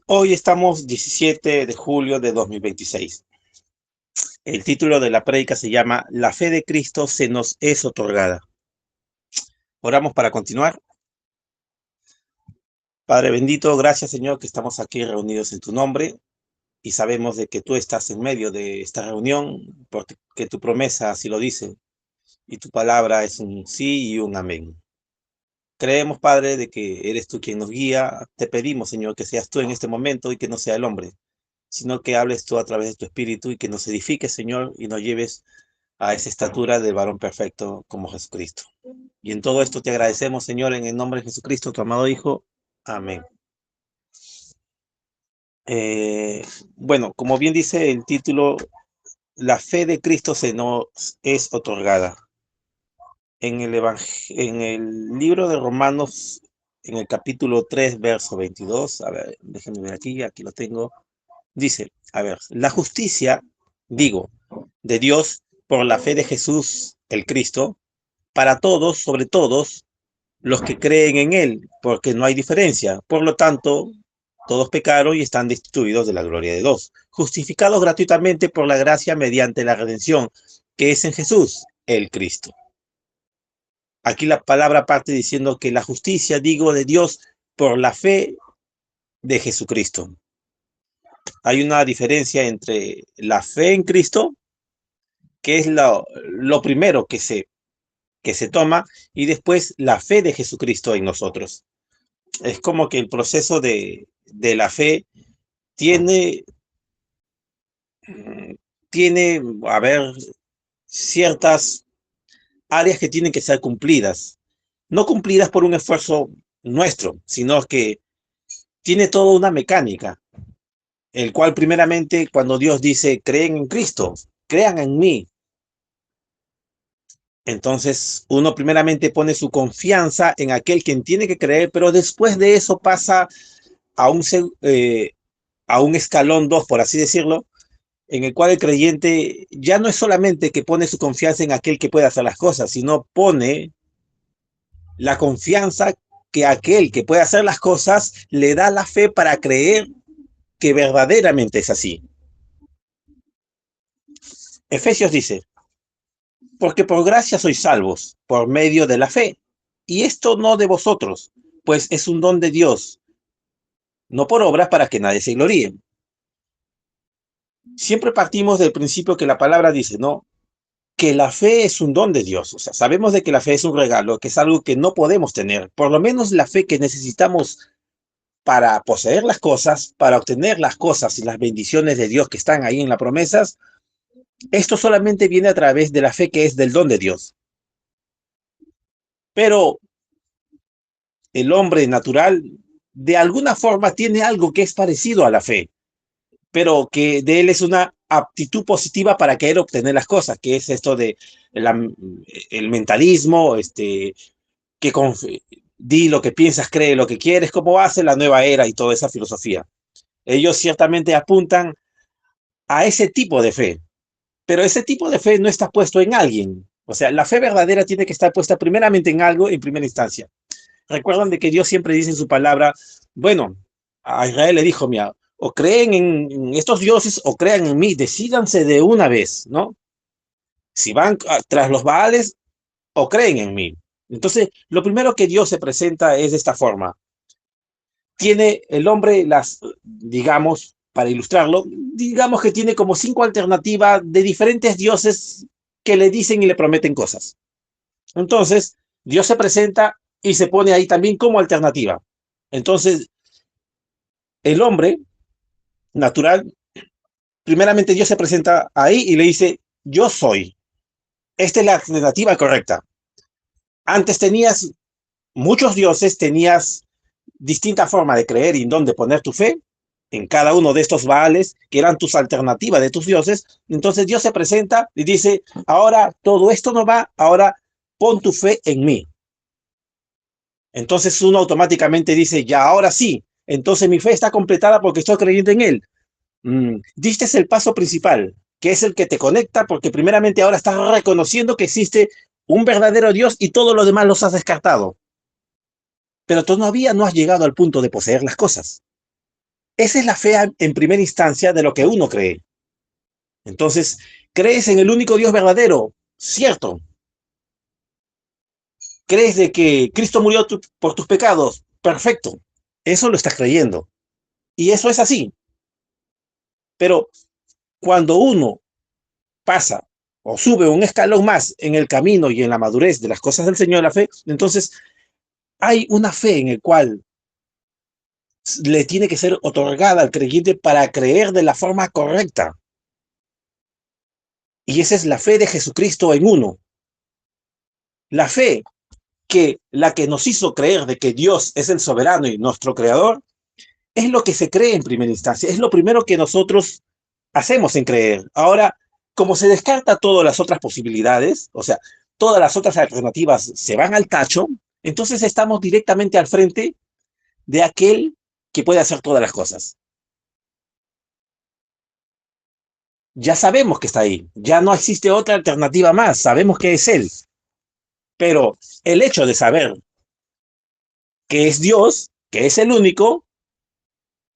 Hoy estamos 17 de julio de 2026. El título de la prédica se llama La fe de Cristo se nos es otorgada. Oramos para continuar. Padre bendito, gracias Señor que estamos aquí reunidos en tu nombre y sabemos de que tú estás en medio de esta reunión porque tu promesa así lo dice y tu palabra es un sí y un amén. Creemos, Padre, de que eres tú quien nos guía. Te pedimos, Señor, que seas tú en este momento y que no sea el hombre, sino que hables tú a través de tu espíritu y que nos edifiques, Señor, y nos lleves a esa estatura del varón perfecto como Jesucristo. Y en todo esto te agradecemos, Señor, en el nombre de Jesucristo, tu amado Hijo. Amén. Eh, bueno, como bien dice el título, la fe de Cristo se nos es otorgada. En el libro de Romanos, en el capítulo 3, verso 22, a ver, déjenme ver aquí lo tengo, dice, a ver, la justicia, digo, de Dios por la fe de Jesús, el Cristo, para todos, sobre todos, los que creen en él, porque no hay diferencia. Por lo tanto, todos pecaron y están destituidos de la gloria de Dios, justificados gratuitamente por la gracia mediante la redención, que es en Jesús, el Cristo. Aquí la palabra parte diciendo que la justicia, digo, de Dios por la fe de Jesucristo. Hay una diferencia entre la fe en Cristo, que es lo primero que se toma, y después la fe de Jesucristo en nosotros. Es como que el proceso de la fe tiene, tiene, a ver, ciertas áreas que tienen que ser cumplidas. No cumplidas por un esfuerzo nuestro, sino que tiene toda una mecánica, el cual primeramente cuando Dios dice, creen en Cristo, crean en mí. Entonces uno primeramente pone su confianza en aquel quien tiene que creer, pero después de eso pasa a a un escalón 2, por así decirlo, en el cual el creyente ya no es solamente que pone su confianza en aquel que puede hacer las cosas, sino pone la confianza que aquel que puede hacer las cosas le da la fe para creer que verdaderamente es así. Efesios dice, porque por gracia sois salvos, por medio de la fe, y esto no de vosotros, pues es un don de Dios, no por obras para que nadie se gloríe. Siempre partimos del principio que la palabra dice, ¿no? Que la fe es un don de Dios. O sea, sabemos de que la fe es un regalo, que es algo que no podemos tener. Por lo menos la fe que necesitamos para poseer las cosas, para obtener las cosas y las bendiciones de Dios que están ahí en las promesas, esto solamente viene a través de la fe que es del don de Dios. Pero el hombre natural, de alguna forma, tiene algo que es parecido a la fe, pero que de él es una aptitud positiva para querer obtener las cosas, que es esto de el mentalismo, que di lo que piensas, cree lo que quieres, como hace la nueva era y toda esa filosofía. Ellos ciertamente apuntan a ese tipo de fe, pero ese tipo de fe no está puesto en alguien. O sea, la fe verdadera tiene que estar puesta primeramente en algo en primera instancia. Recuerdan de que Dios siempre dice en su palabra, bueno, a Israel le dijo, mira, o creen en estos dioses o crean en mí, decídanse de una vez, ¿no? Si van tras los Baales o creen en mí. Entonces, lo primero que Dios se presenta es de esta forma. Tiene el hombre digamos, para ilustrarlo, digamos que tiene como 5 alternativas de diferentes dioses que le dicen y le prometen cosas. Entonces, Dios se presenta y se pone ahí también como alternativa. Entonces, el hombre natural, primeramente Dios se presenta ahí y le dice, yo soy. Esta es la alternativa correcta. Antes tenías muchos dioses, tenías distinta forma de creer y en dónde poner tu fe en cada uno de estos Baales, que eran tus alternativas de tus dioses. Entonces Dios se presenta y dice, ahora todo esto no va, ahora pon tu fe en mí. Entonces uno automáticamente dice, ya, ahora sí, entonces mi fe está completada porque estoy creyendo en él. Diste el paso principal, que es el que te conecta, porque primeramente ahora estás reconociendo que existe un verdadero Dios y todo lo demás los has descartado. Pero todavía no has llegado al punto de poseer las cosas. Esa es la fe en primera instancia de lo que uno cree. Entonces, ¿crees en el único Dios verdadero? Cierto. ¿Crees de que Cristo murió por tus pecados? Perfecto. Eso lo estás creyendo. Y eso es así. Pero cuando uno pasa o sube un escalón más en el camino y en la madurez de las cosas del Señor de la fe, entonces hay una fe en el cual le tiene que ser otorgada al creyente para creer de la forma correcta. Y esa es la fe de Jesucristo en uno. La fe que la que nos hizo creer de que Dios es el soberano y nuestro creador, es lo que se cree en primera instancia, es lo primero que nosotros hacemos en creer. Ahora, como se descarta todas las otras posibilidades, o sea, todas las otras alternativas se van al tacho, entonces estamos directamente al frente de aquel que puede hacer todas las cosas. Ya sabemos que está ahí, ya no existe otra alternativa más, sabemos que es él, pero el hecho de saber que es Dios, que es el único,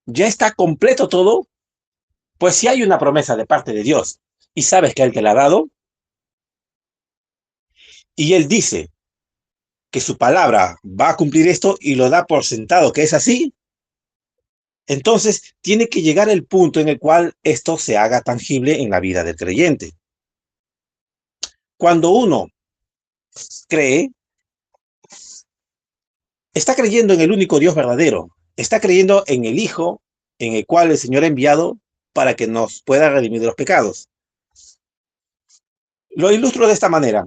ya está completo todo, pues si hay una promesa de parte de Dios y sabes que Él te la ha dado, y Él dice que su palabra va a cumplir esto y lo da por sentado que es así, entonces tiene que llegar el punto en el cual esto se haga tangible en la vida del creyente. Cuando uno cree, está creyendo en el único Dios verdadero, está creyendo en el Hijo en el cual el Señor ha enviado para que nos pueda redimir de los pecados. Lo ilustro de esta manera.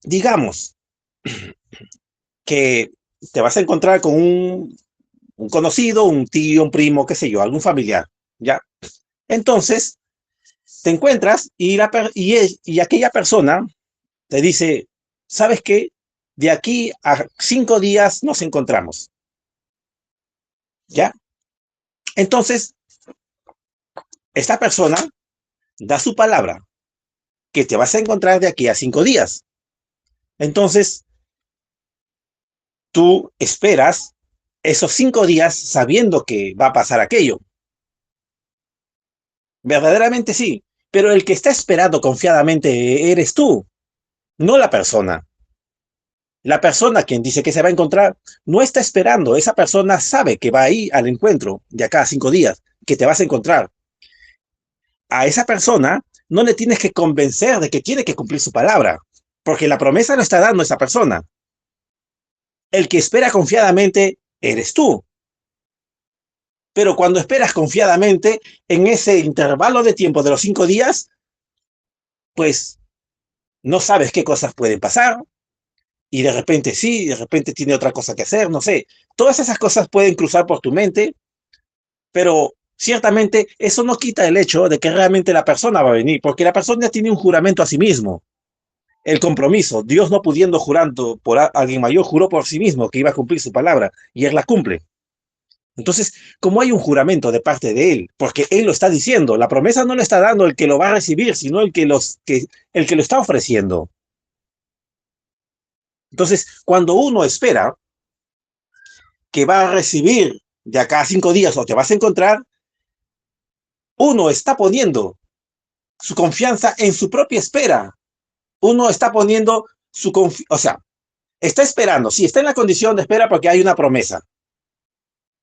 Digamos que te vas a encontrar con un conocido, un tío, un primo, qué sé yo, algún familiar, ¿ya? Entonces, te encuentras y aquella persona te dice, ¿sabes qué? De aquí a 5 días nos encontramos, ¿ya? Entonces, esta persona da su palabra que te vas a encontrar de aquí a 5 días. Entonces, tú esperas esos 5 días sabiendo que va a pasar aquello. Verdaderamente sí, pero el que está esperando confiadamente eres tú, no la persona. La persona quien dice que se va a encontrar no está esperando, esa persona sabe que va a ir al encuentro de acá a 5 días, que te vas a encontrar. A esa persona no le tienes que convencer de que tiene que cumplir su palabra, porque la promesa lo está dando esa persona. El que espera confiadamente eres tú. Pero cuando esperas confiadamente, en ese intervalo de tiempo de los 5 días, pues no sabes qué cosas pueden pasar, y de repente sí, de repente tiene otra cosa que hacer, no sé. Todas esas cosas pueden cruzar por tu mente, pero ciertamente eso no quita el hecho de que realmente la persona va a venir, porque la persona tiene un juramento a sí mismo. El compromiso, Dios no pudiendo jurando por alguien mayor, juró por sí mismo que iba a cumplir su palabra, y él la cumple. Entonces, como hay un juramento de parte de él, porque él lo está diciendo, la promesa no le está dando el que lo va a recibir, sino el que lo está ofreciendo. Entonces, cuando uno espera que va a recibir de acá a 5 días o te vas a encontrar, uno está poniendo su confianza en su propia espera. Uno está poniendo su confianza, o sea, está esperando, sí, está en la condición de espera porque hay una promesa,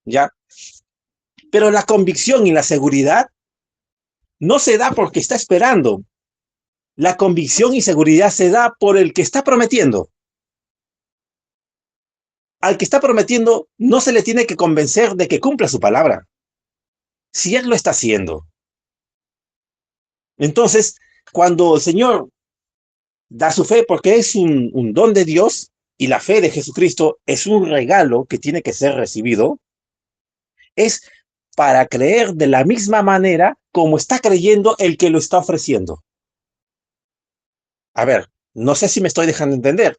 ¿ya? Pero la convicción y la seguridad no se da porque está esperando. La convicción y seguridad se da por el que está prometiendo. Al que está prometiendo no se le tiene que convencer de que cumpla su palabra, si él lo está haciendo. Entonces, cuando el Señor da su fe, porque es un don de Dios, y la fe de Jesucristo es un regalo que tiene que ser recibido, es para creer de la misma manera como está creyendo el que lo está ofreciendo. A ver, no sé si me estoy dejando entender.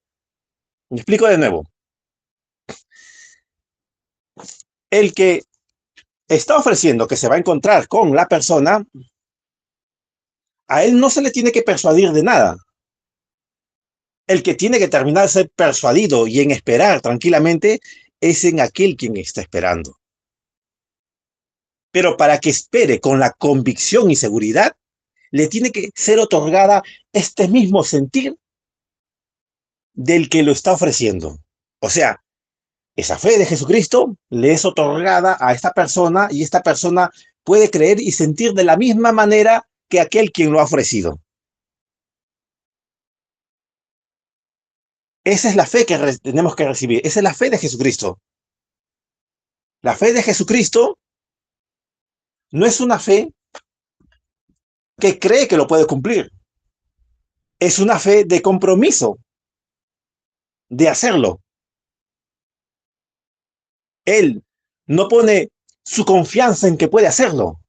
Me explico de nuevo. El que está ofreciendo que se va a encontrar con la persona, a él no se le tiene que persuadir de nada. El que tiene que terminar de ser persuadido y en esperar tranquilamente es en aquel quien está esperando. Pero para que espere con la convicción y seguridad, le tiene que ser otorgada este mismo sentir del que lo está ofreciendo. O sea, esa fe de Jesucristo le es otorgada a esta persona y esta persona puede creer y sentir de la misma manera que aquel quien lo ha ofrecido. Esa es la fe que tenemos que recibir. Esa es la fe de Jesucristo. La fe de Jesucristo no es una fe que cree que lo puede cumplir. Es una fe de compromiso, de hacerlo. Él no pone su confianza en que puede hacerlo.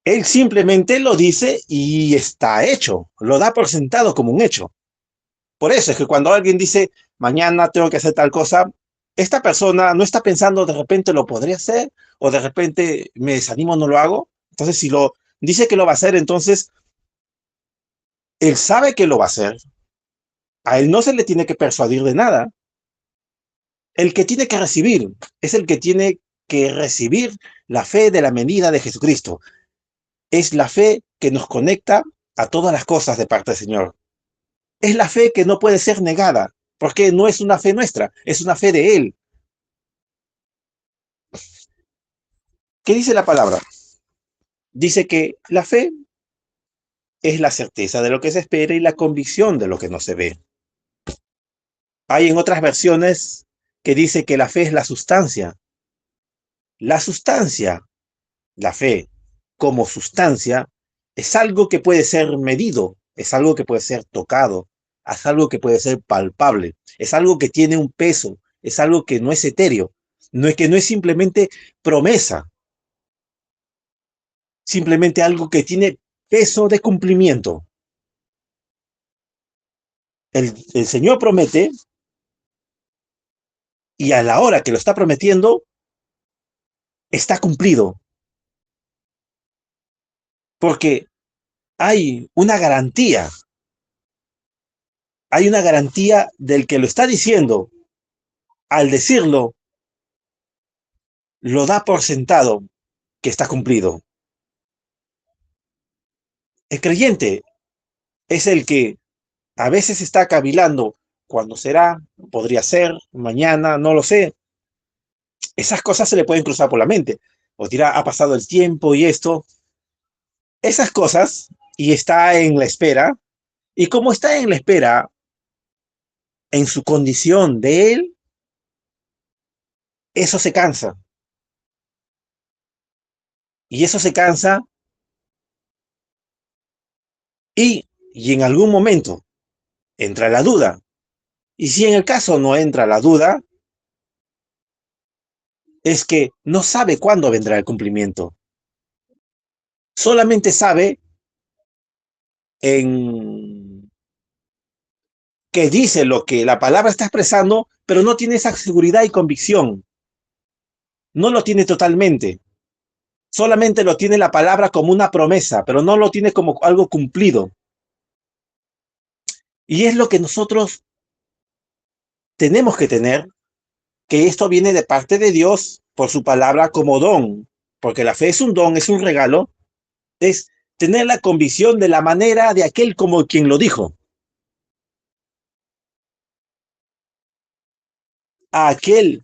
Él simplemente lo dice y está hecho. Lo da por sentado como un hecho. Por eso es que cuando alguien dice, mañana tengo que hacer tal cosa, esta persona no está pensando de repente lo podría hacer o de repente me desanimo, no lo hago. Entonces, si lo dice que lo va a hacer, entonces él sabe que lo va a hacer. A él no se le tiene que persuadir de nada. El que tiene que recibir es el que tiene que recibir la fe de la venida de Jesucristo. Es la fe que nos conecta a todas las cosas de parte del Señor. Es la fe que no puede ser negada, porque no es una fe nuestra, es una fe de Él. ¿Qué dice la palabra? Dice que la fe es la certeza de lo que se espera y la convicción de lo que no se ve. Hay en otras versiones que dice que la fe es la sustancia. La sustancia, la fe como sustancia, es algo que puede ser medido, es algo que puede ser tocado, es algo que puede ser palpable, es algo que tiene un peso, es algo que no es etéreo, no es simplemente promesa, simplemente algo que tiene peso de cumplimiento. El Señor promete y a la hora que lo está prometiendo, está cumplido, porque hay una garantía del que lo está diciendo. Al decirlo, lo da por sentado que está cumplido. El creyente es el que a veces está cavilando cuándo será, podría ser, mañana, no lo sé. Esas cosas se le pueden cruzar por la mente. O dirá, ha pasado el tiempo y esto. Esas cosas, y está en la espera. Y como está en la espera, en su condición de él, eso se cansa. Y eso se cansa y en algún momento entra la duda. Y si en el caso no entra la duda, es que no sabe cuándo vendrá el cumplimiento. Solamente sabe en que dice lo que la palabra está expresando, pero no tiene esa seguridad y convicción. No lo tiene totalmente. Solamente lo tiene la palabra como una promesa, pero no lo tiene como algo cumplido. Y es lo que nosotros tenemos que tener, que esto viene de parte de Dios por su palabra como don, porque la fe es un don, es un regalo, es tener la convicción de la manera de aquel como quien lo dijo. A aquel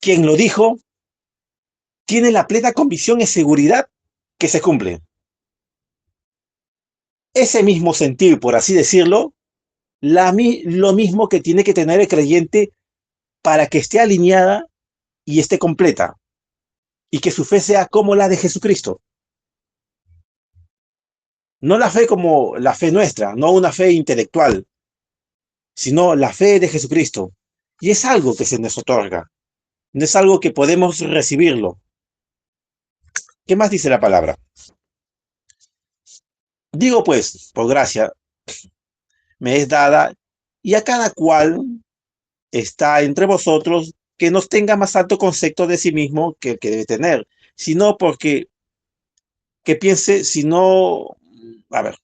quien lo dijo tiene la plena convicción y seguridad que se cumple. Ese mismo sentir, por así decirlo, lo mismo que tiene que tener el creyente para que esté alineada y esté completa, y que su fe sea como la de Jesucristo. No la fe como la fe nuestra, no una fe intelectual, sino la fe de Jesucristo. Y es algo que se nos otorga, no es algo que podemos recibirlo. ¿Qué más dice la palabra? Digo pues, por gracia, me es dada, y a cada cual está entre vosotros que no tenga más alto concepto de sí mismo que el que debe tener, sino porque que piense, sino, a ver,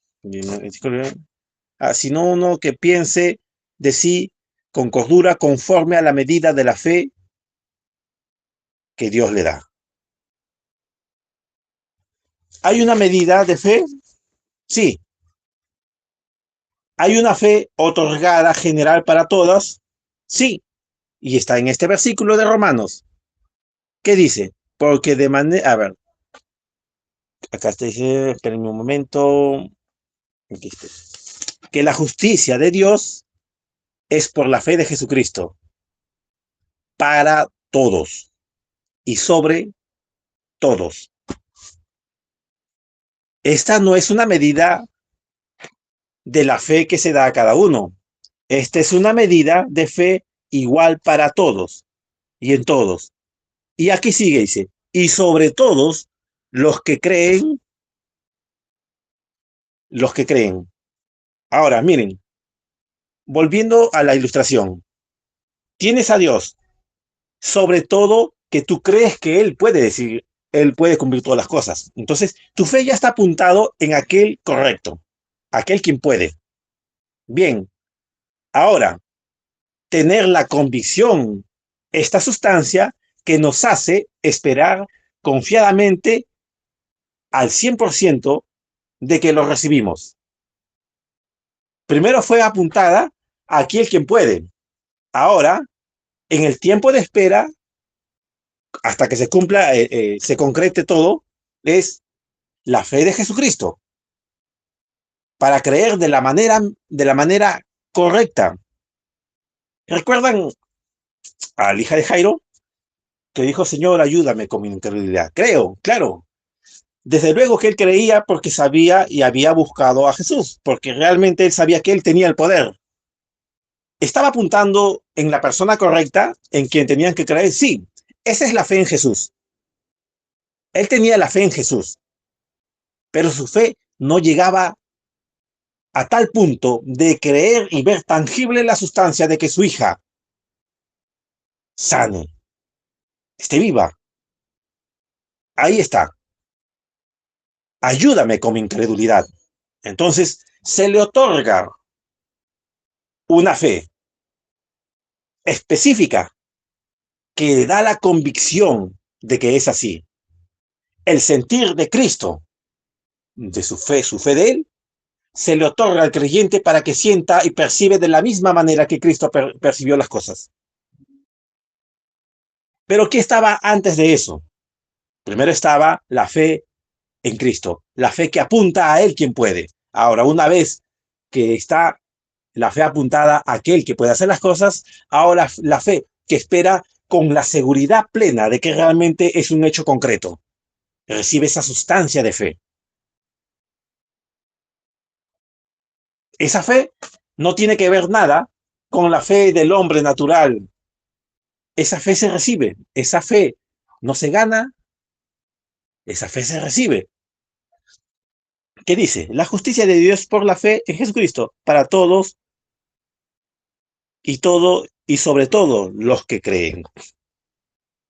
sino uno que piense de sí con cordura conforme a la medida de la fe que Dios le da. ¿Hay una medida de fe? Sí. ¿Hay una fe otorgada general para todas? Sí. Y está en este versículo de Romanos. ¿Qué dice? Porque de manera... A ver, acá está, dice, espérenme un momento. Aquí está. Que la justicia de Dios es por la fe de Jesucristo para todos y sobre todos. Esta no es una medida de la fe que se da a cada uno. Esta es una medida de fe igual para todos y en todos. Y aquí sigue, dice, y sobre todos los que creen. Ahora, miren, volviendo a la ilustración, tienes a Dios, sobre todo que tú crees que Él puede decir, Él puede cumplir todas las cosas. Entonces, tu fe ya está apuntado en aquel correcto, aquel quien puede. Bien, ahora, tener la convicción, esta sustancia que nos hace esperar confiadamente al 100% de que lo recibimos. Primero fue apuntada a aquel quien puede. Ahora, en el tiempo de espera, hasta que se cumpla, se concrete todo, es la fe de Jesucristo para creer de la manera correcta. ¿Recuerdan a la hija de Jairo que dijo, Señor, ayúdame con mi incredulidad? Creo, claro. Desde luego que él creía porque sabía y había buscado a Jesús, porque realmente él sabía que él tenía el poder. ¿Estaba apuntando en la persona correcta, en quien tenían que creer? Sí, esa es la fe en Jesús. Él tenía la fe en Jesús, pero su fe no llegaba a tal punto de creer y ver tangible la sustancia de que su hija sane, esté viva. Ahí está. Ayúdame con mi incredulidad. Entonces se le otorga una fe específica que le da la convicción de que es así. El sentir de Cristo, de su fe de él, se le otorga al creyente para que sienta y percibe de la misma manera que Cristo percibió las cosas. Pero ¿qué estaba antes de eso? Primero estaba la fe en Cristo, la fe que apunta a Él quien puede. Ahora, una vez que está la fe apuntada a aquel que puede hacer las cosas, ahora la fe que espera con la seguridad plena de que realmente es un hecho concreto. Recibe esa sustancia de fe. Esa fe no tiene que ver nada con la fe del hombre natural. Esa fe se recibe, esa fe no se gana, esa fe se recibe. ¿Qué dice? La justicia de Dios por la fe en Jesucristo, para todos y todo y sobre todo los que creen.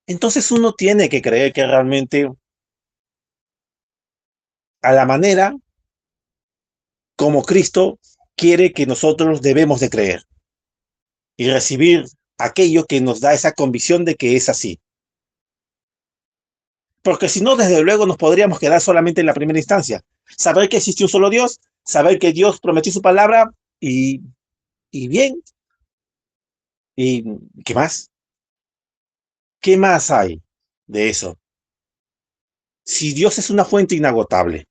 Entonces uno tiene que creer que realmente a la manera como Cristo quiere que nosotros debemos de creer y recibir aquello que nos da esa convicción de que es así. Porque si no, desde luego nos podríamos quedar solamente en la primera instancia. Saber que existe un solo Dios, saber que Dios prometió su palabra y, y bien. ¿Y qué más? ¿Qué más hay de eso? Si Dios es una fuente inagotable,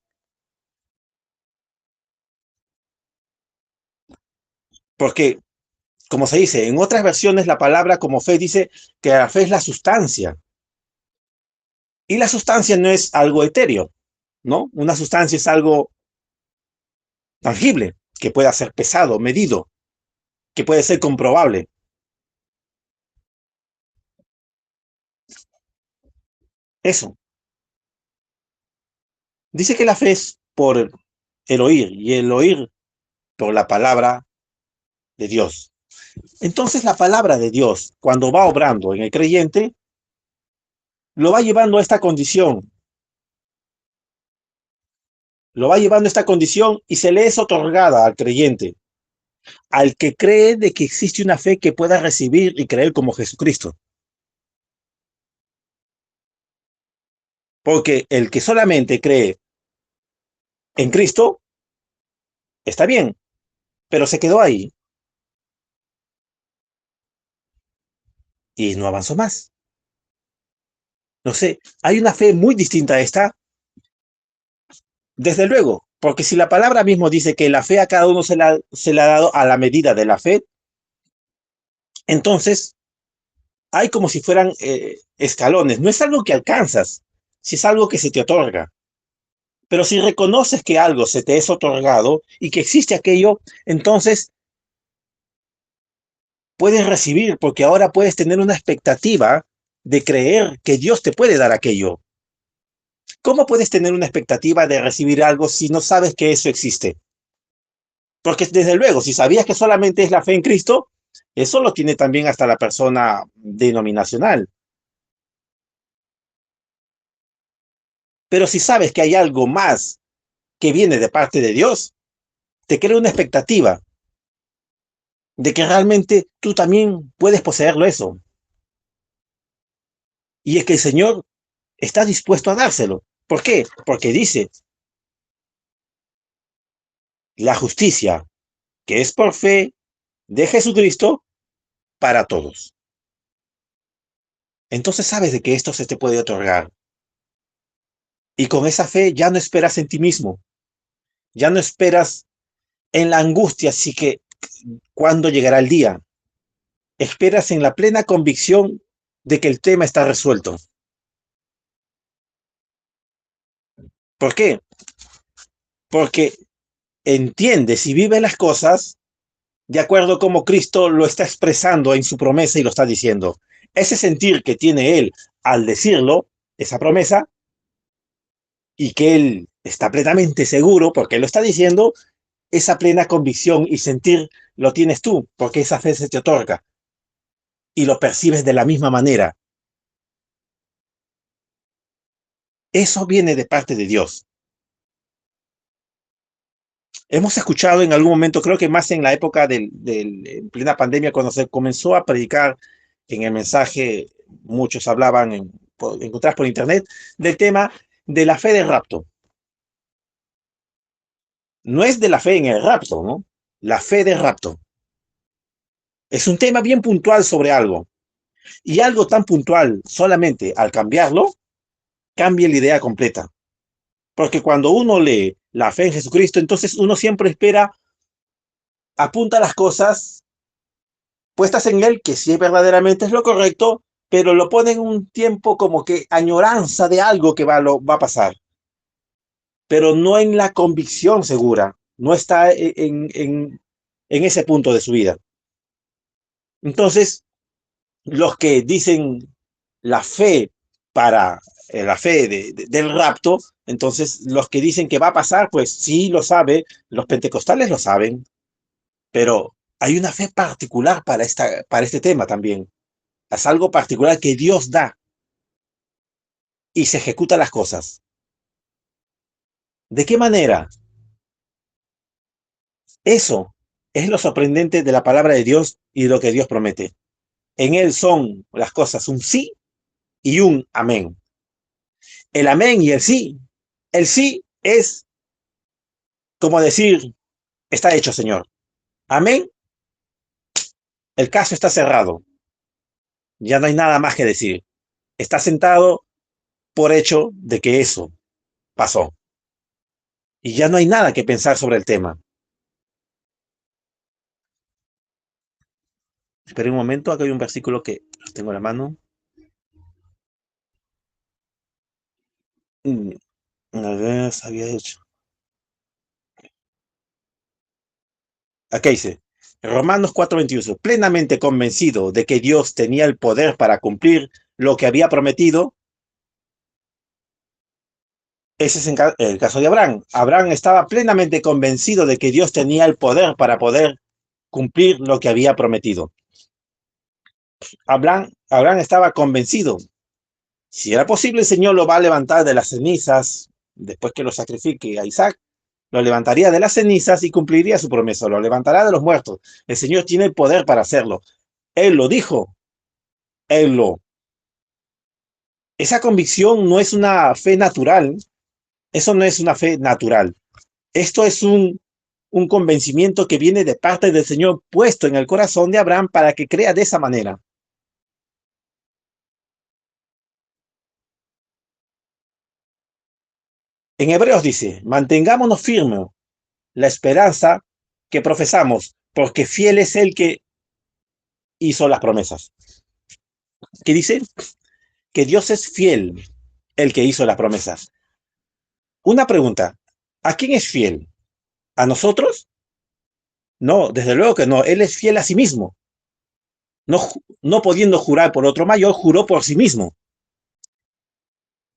porque, como se dice, en otras versiones la palabra como fe dice que la fe es la sustancia. Y la sustancia no es algo etéreo, ¿no? Una sustancia es algo tangible, que pueda ser pesado, medido, que puede ser comprobable. Eso. Dice que la fe es por el oír y el oír por la palabra de Dios. Entonces la palabra de Dios, cuando va obrando en el creyente, lo va llevando a esta condición, lo va llevando a esta condición y se le es otorgada al creyente, al que cree de que existe una fe que pueda recibir y creer como Jesucristo. Porque el que solamente cree en Cristo, está bien, pero se quedó ahí y no avanzó más. No sé, hay una fe muy distinta a esta, desde luego, porque si la palabra mismo dice que la fe a cada uno se le ha dado a la medida de la fe, entonces hay como si fueran escalones. No es algo que alcanzas, si es algo que se te otorga. Pero si reconoces que algo se te es otorgado y que existe aquello, entonces puedes recibir, porque ahora puedes tener una expectativa de creer que Dios te puede dar aquello. ¿Cómo puedes tener una expectativa de recibir algo si no sabes que eso existe? Porque desde luego, si sabías que solamente es la fe en Cristo, eso lo tiene también hasta la persona denominacional. Pero si sabes que hay algo más que viene de parte de Dios, te crea una expectativa de que realmente tú también puedes poseerlo eso. Y es que el Señor está dispuesto a dárselo. ¿Por qué? Porque dice, la justicia, que es por fe de Jesucristo, para todos. Entonces sabes de que esto se te puede otorgar. Y con esa fe ya no esperas en ti mismo, ya no esperas en la angustia, así que cuando llegará el día, esperas en la plena convicción de que el tema está resuelto. ¿Por qué? Porque entiendes y vives las cosas de acuerdo a como Cristo lo está expresando en su promesa y lo está diciendo. Ese sentir que tiene él al decirlo, esa promesa, y que él está plenamente seguro porque él lo está diciendo, esa plena convicción y sentir lo tienes tú, porque esa fe se te otorga y lo percibes de la misma manera. Eso viene de parte de Dios. Hemos escuchado en algún momento, creo que más en la época en plena pandemia, cuando se comenzó a predicar en el mensaje, muchos hablaban, encontrás por internet, del tema de la fe de rapto. No es de la fe en el rapto, ¿no? La fe de rapto. Es un tema bien puntual sobre algo. Y algo tan puntual, solamente al cambiarlo, cambia la idea completa. Porque cuando uno lee la fe en Jesucristo, entonces uno siempre espera, apunta las cosas puestas en él, que sí verdaderamente es lo correcto, pero lo pone en un tiempo como que añoranza de algo que va a pasar, pero no en la convicción segura, no está en ese punto de su vida. Entonces, los que dicen la fe para la fe del rapto, entonces los que dicen que va a pasar, pues sí lo sabe, los pentecostales lo saben, pero hay una fe particular para este tema también. Es algo particular que Dios da y se ejecuta las cosas. ¿De qué manera? Eso es lo sorprendente de la palabra de Dios y de lo que Dios promete. En Él son las cosas un sí y un amén. El amén y el sí es como decir, está hecho, Señor. Amén, el caso está cerrado. Ya no hay nada más que decir. Está sentado por hecho de que eso pasó. Y ya no hay nada que pensar sobre el tema. Espera un momento, acá hay un versículo que tengo en la mano. A ver, se había hecho. Acá dice, Romanos 4:21, plenamente convencido de que Dios tenía el poder para cumplir lo que había prometido. Ese es el caso de Abraham. Abraham estaba plenamente convencido de que Dios tenía el poder para poder cumplir lo que había prometido. Abraham estaba convencido. Si era posible, el Señor lo va a levantar de las cenizas, después que lo sacrifique a Isaac, lo levantaría de las cenizas y cumpliría su promesa, lo levantará de los muertos. El Señor tiene el poder para hacerlo. Él lo dijo, él lo. Esa convicción no es una fe natural, eso no es una fe natural. Esto es un convencimiento que viene de parte del Señor puesto en el corazón de Abraham para que crea de esa manera. En Hebreos dice, mantengámonos firmes la esperanza que profesamos, porque fiel es el que hizo las promesas. ¿Qué dice? Que Dios es fiel, el que hizo las promesas. Una pregunta, ¿a quién es fiel? ¿A nosotros? No, desde luego que no, Él es fiel a sí mismo. No, no pudiendo jurar por otro mayor, juró por sí mismo.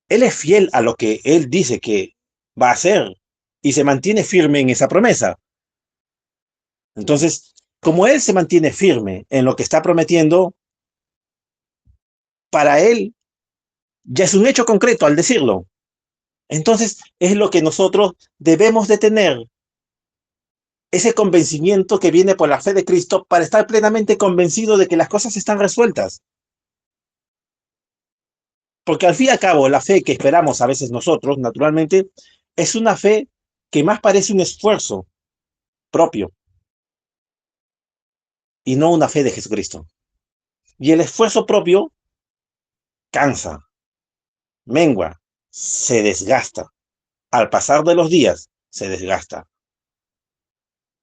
Él es fiel a lo que Él dice que va a hacer y se mantiene firme en esa promesa. Entonces, como Él se mantiene firme en lo que está prometiendo, para Él ya es un hecho concreto al decirlo. Entonces, es lo que nosotros debemos de tener, ese convencimiento que viene por la fe de Cristo para estar plenamente convencido de que las cosas están resueltas. Porque al fin y al cabo, la fe que esperamos a veces nosotros, naturalmente, es una fe que más parece un esfuerzo propio y no una fe de Jesucristo. Y el esfuerzo propio cansa, mengua, se desgasta. Al pasar de los días, se desgasta.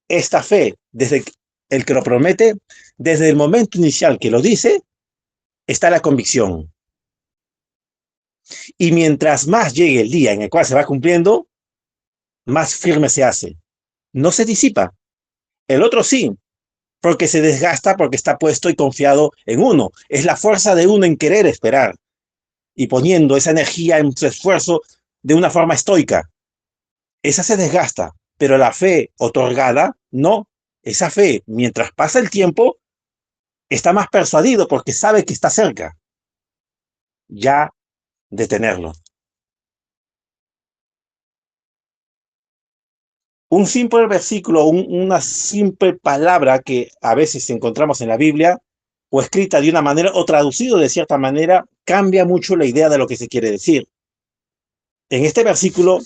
Esta fe, desde el que lo promete, desde el momento inicial que lo dice, está la convicción. Y mientras más llegue el día en el cual se va cumpliendo, más firme se hace. No se disipa. El otro sí, porque se desgasta, porque está puesto y confiado en uno. Es la fuerza de uno en querer esperar y poniendo esa energía en su esfuerzo de una forma estoica. Esa se desgasta, pero la fe otorgada, no. Esa fe, mientras pasa el tiempo, está más persuadido porque sabe que está cerca ya de tenerlo. Un simple versículo, una simple palabra que a veces encontramos en la Biblia, o escrita de una manera, o traducido de cierta manera, cambia mucho la idea de lo que se quiere decir. En este versículo,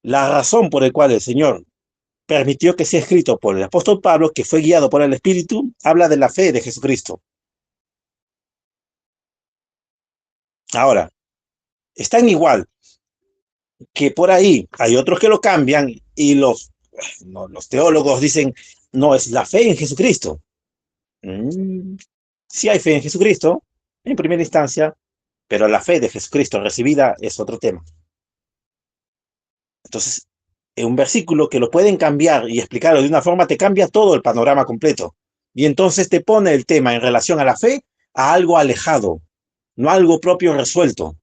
la razón por la cual el Señor permitió que sea escrito por el apóstol Pablo, que fue guiado por el Espíritu, habla de la fe de Jesucristo. Ahora, están igual que por ahí hay otros que lo cambian y los teólogos dicen, no, es la fe en Jesucristo. Sí hay fe en Jesucristo, en primera instancia, pero la fe de Jesucristo recibida es otro tema. Entonces, en un versículo que lo pueden cambiar y explicarlo de una forma, te cambia todo el panorama completo. Y entonces te pone el tema en relación a la fe a algo alejado, no algo propio resuelto.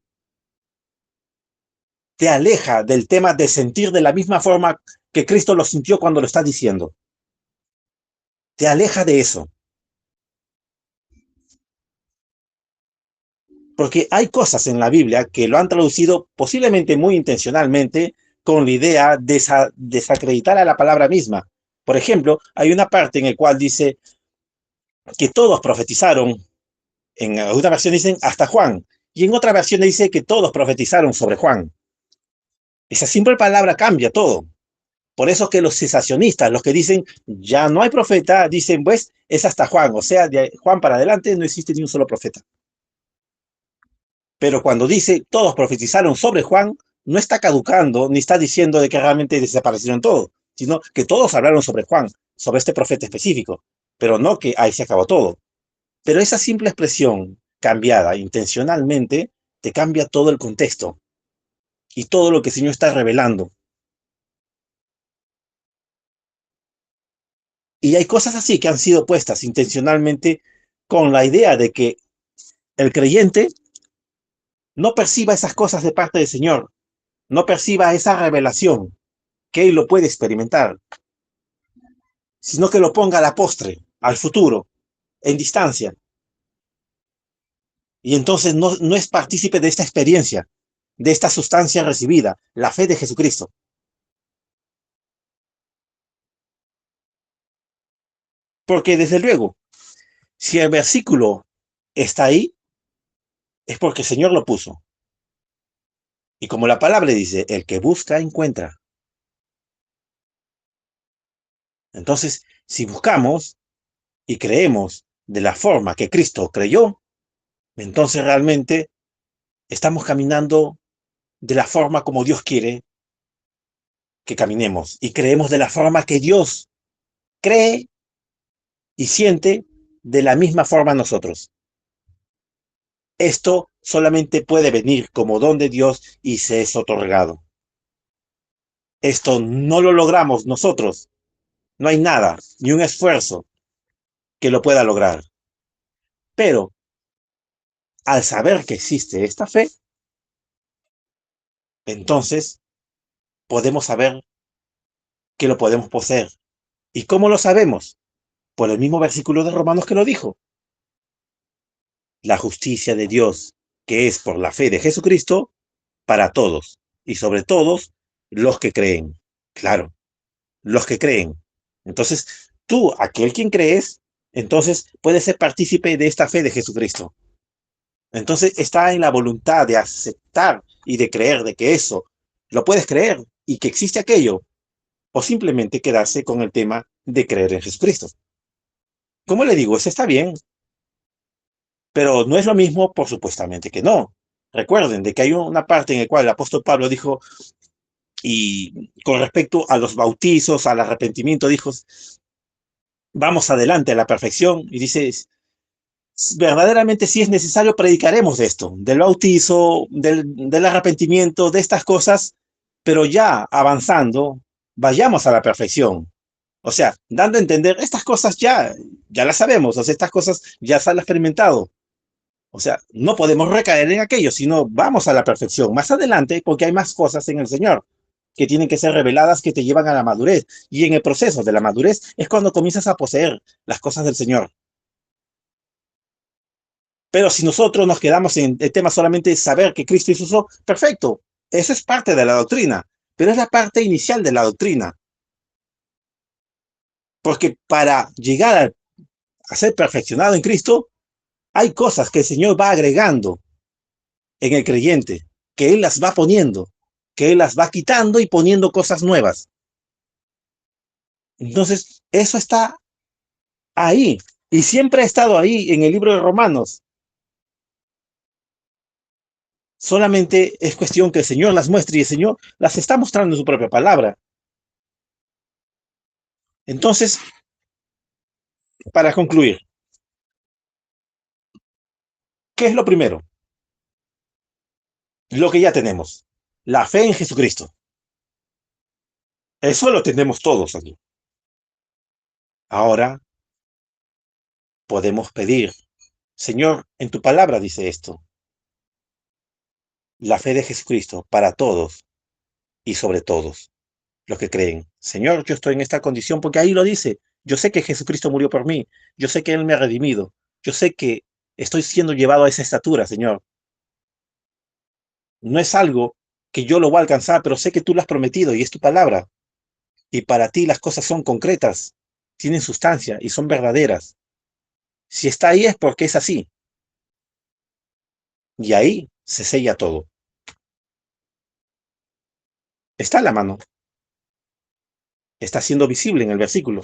Te aleja del tema de sentir de la misma forma que Cristo lo sintió cuando lo está diciendo. Te aleja de eso. Porque hay cosas en la Biblia que lo han traducido posiblemente muy intencionalmente con la idea de desacreditar a la palabra misma. Por ejemplo, hay una parte en la cual dice que todos profetizaron, en alguna versión dicen hasta Juan, y en otra versión dice que todos profetizaron sobre Juan. Esa simple palabra cambia todo. Por eso que los cesacionistas, los que dicen ya no hay profeta, dicen pues es hasta Juan, o sea, de Juan para adelante no existe ni un solo profeta. Pero cuando dice todos profetizaron sobre Juan, no está caducando ni está diciendo de que realmente desaparecieron todos, sino que todos hablaron sobre Juan, sobre este profeta específico, pero no que ahí se acabó todo. Pero esa simple expresión cambiada intencionalmente te cambia todo el contexto y todo lo que el Señor está revelando. Y hay cosas así que han sido puestas intencionalmente con la idea de que el creyente no perciba esas cosas de parte del Señor, no perciba esa revelación, que él lo puede experimentar, sino que lo ponga a la postre, al futuro, en distancia. Y entonces no es partícipe de esta experiencia, de esta sustancia recibida, la fe de Jesucristo. Porque desde luego, si el versículo está ahí, es porque el Señor lo puso. Y como la palabra dice, el que busca, encuentra. Entonces, si buscamos y creemos de la forma que Cristo creyó, entonces realmente estamos caminando de la forma como Dios quiere que caminemos y creemos de la forma que Dios cree y siente de la misma forma nosotros. Esto solamente puede venir como don de Dios y se es otorgado. Esto no lo logramos nosotros. No hay nada, ni un esfuerzo que lo pueda lograr. Pero al saber que existe esta fe, entonces podemos saber que lo podemos poseer. ¿Y cómo lo sabemos? Por el mismo versículo de Romanos que lo dijo. La justicia de Dios, que es por la fe de Jesucristo, para todos, y sobre todos los que creen. Claro, los que creen. Entonces, tú, aquel quien crees, entonces puedes ser partícipe de esta fe de Jesucristo. Entonces está en la voluntad de aceptar y de creer de que eso lo puedes creer y que existe aquello, o simplemente quedarse con el tema de creer en Jesucristo. Como le digo, eso está bien, pero no es lo mismo, por supuestamente que no. Recuerden de que hay una parte en la cual el apóstol Pablo dijo, y con respecto a los bautizos, al arrepentimiento, dijo, vamos adelante a la perfección, y dice, verdaderamente si es necesario predicaremos de esto, del bautizo, del arrepentimiento, de estas cosas, pero ya avanzando, vayamos a la perfección. O sea, dando a entender, estas cosas ya las sabemos, o sea, estas cosas ya se han experimentado. O sea, no podemos recaer en aquello, sino vamos a la perfección más adelante, porque hay más cosas en el Señor que tienen que ser reveladas que te llevan a la madurez. Y en el proceso de la madurez es cuando comienzas a poseer las cosas del Señor. Pero si nosotros nos quedamos en el tema solamente de saber que Cristo hizo eso, perfecto. Eso es parte de la doctrina, pero es la parte inicial de la doctrina. Porque para llegar a ser perfeccionado en Cristo, hay cosas que el Señor va agregando en el creyente, que Él las va poniendo, que Él las va quitando y poniendo cosas nuevas. Entonces, eso está ahí y siempre ha estado ahí en el libro de Romanos. Solamente es cuestión que el Señor las muestre y el Señor las está mostrando en su propia palabra. Entonces, para concluir, ¿qué es lo primero? Lo que ya tenemos, la fe en Jesucristo. Eso lo tenemos todos aquí. Ahora podemos pedir, Señor, en tu palabra dice esto, la fe de Jesucristo para todos y sobre todos los que creen. Señor, yo estoy en esta condición porque ahí lo dice. Yo sé que Jesucristo murió por mí. Yo sé que Él me ha redimido. Yo sé que estoy siendo llevado a esa estatura, Señor. No es algo que yo lo voy a alcanzar, pero sé que tú lo has prometido y es tu palabra. Y para ti las cosas son concretas, tienen sustancia y son verdaderas. Si está ahí es porque es así. Y ahí se sella todo. Está en la mano. Está siendo visible en el versículo.